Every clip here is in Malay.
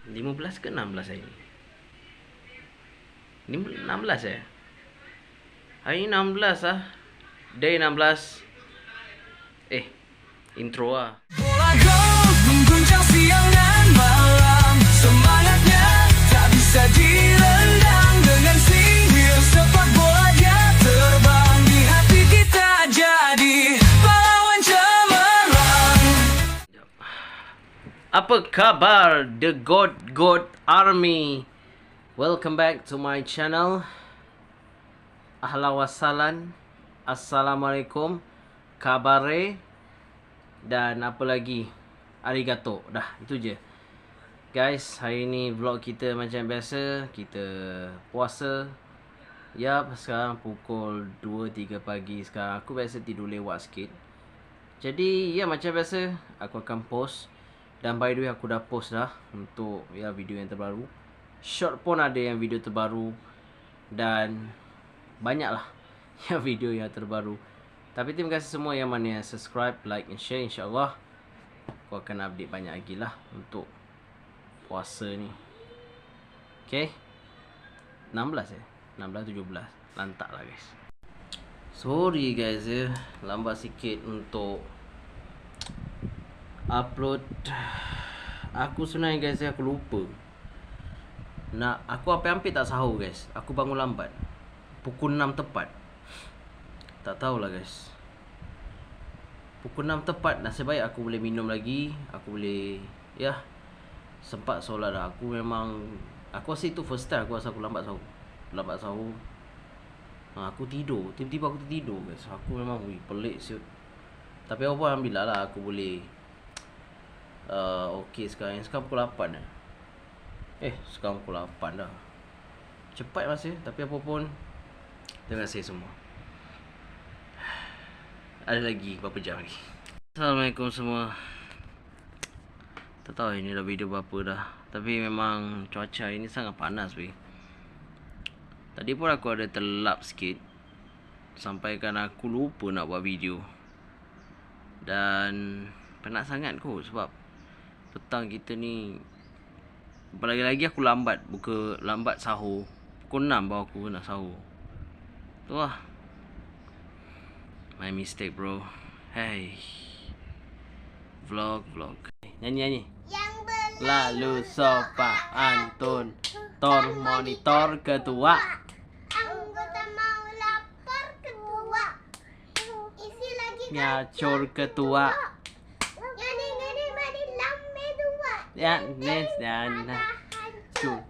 15 ke 16 hari ni? Ni 16 ya? Hari ni 16 lah. Day 16. Intro lah. Bola gol mengguncang siang dan malam. Semangatnya tak bisa direndam. Dengan singgir sepak bola dia terbang. Di hati kita jadi pahlawan cemerlang. Apa kabar The God Army? Welcome back to my channel. Ahlan wassalan. Assalamualaikum. Kabare. Dan apa lagi? Arigato. Dah, itu je. Guys, hari ni vlog kita macam biasa. Kita puasa. Yap, sekarang pukul 2-3 pagi. Sekarang aku biasa tidur lewat sikit. Jadi, ya macam biasa, aku akan post. Dan by the way, aku dah post dah untuk video yang terbaru. Short pun ada yang video terbaru. Dan banyak lah yang video yang terbaru. Tapi terima kasih semua yang mana yang subscribe, like and share. InsyaAllah aku akan update banyak lagi lah untuk puasa ni. Okay, 16 ya? 16, 17. Lantak lah guys. Sorry guys ya, lambat sikit untuk upload. Aku sebenarnya guys ya, aku lupa. Aku hampir tak sahur guys. Aku bangun lambat, pukul 6 tepat. Tak tahulah guys, pukul 6 tepat. Nasib baik aku boleh minum lagi. Aku boleh sempat solat dah. Aku rasa itu first time aku rasa aku lambat sahur. Aku tidur, tiba-tiba aku tertidur guys. Aku memang pelik siut. Tapi apa, alhamdulillah lah aku boleh okey sekarang. Sekarang pukul 8 dah. Sekarang pukul 8 dah. Cepat masa. Tapi apa pun, terima kasih semua. Ada lagi berapa jam lagi. Assalamualaikum semua. Tak tahu ini dah video berapa dah. Tapi memang cuaca ini sangat panas weh. Tadi pun aku ada terlap sikit. Sampaikan aku lupa nak buat video. Dan penat sangat kot sebab petang kita ni. Lagi-lagi aku lambat sahur. Pukul 6 baru aku nak sahur. Tu lah. My mistake bro. Hey. Vlog. Nyanyi. Lalu sopa Antun. Tor monitor ketua. Anggota mau lapar ketua. Isi lagi Nyacur ketua. Ngani mani lambe dua. Ya, nes dan sur.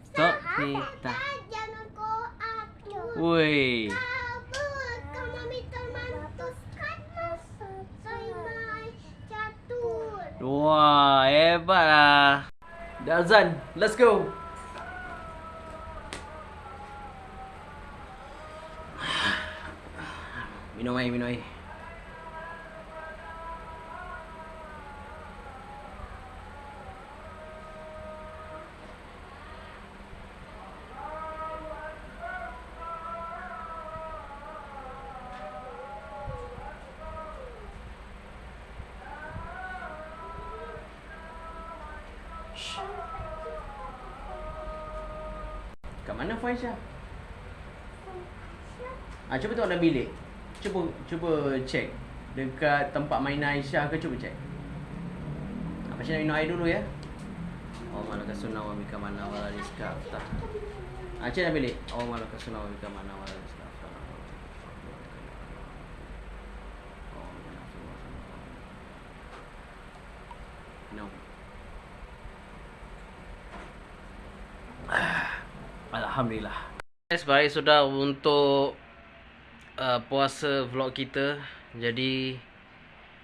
Stop kita. Jangan ko atur. Woi. Wah, hebat lah. Dah azan. Let's go. Minum air. Kat mana Faisha? Cuba tengok dalam bilik. Cuba check dekat tempat mainan Aisyah ke, cuba check. Macam nak minum air dulu ya. Oh malaka sunnah wa bika mana wala rizqa. Check dalam bilik. Oh malaka sunnah wa bika mana wala rizqa. No. Alhamdulillah. Guys, baik sudah untuk puasa vlog kita. Jadi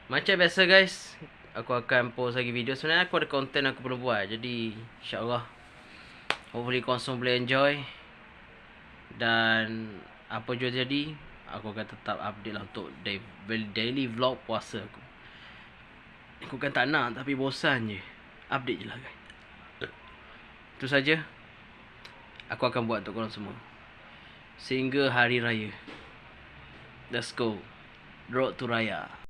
macam biasa guys, aku akan post lagi video. Sebenarnya aku ada konten aku perlu buat. Jadi insyaAllah hopefully korang semua boleh enjoy. Dan apa jua jadi, aku akan tetap update lah untuk daily vlog puasa aku. Aku kan tak nak, tapi bosan je. Update je lah guys. Itu saja. Aku akan buat untuk korang semua sehingga hari raya. Let's go. Road to Raya.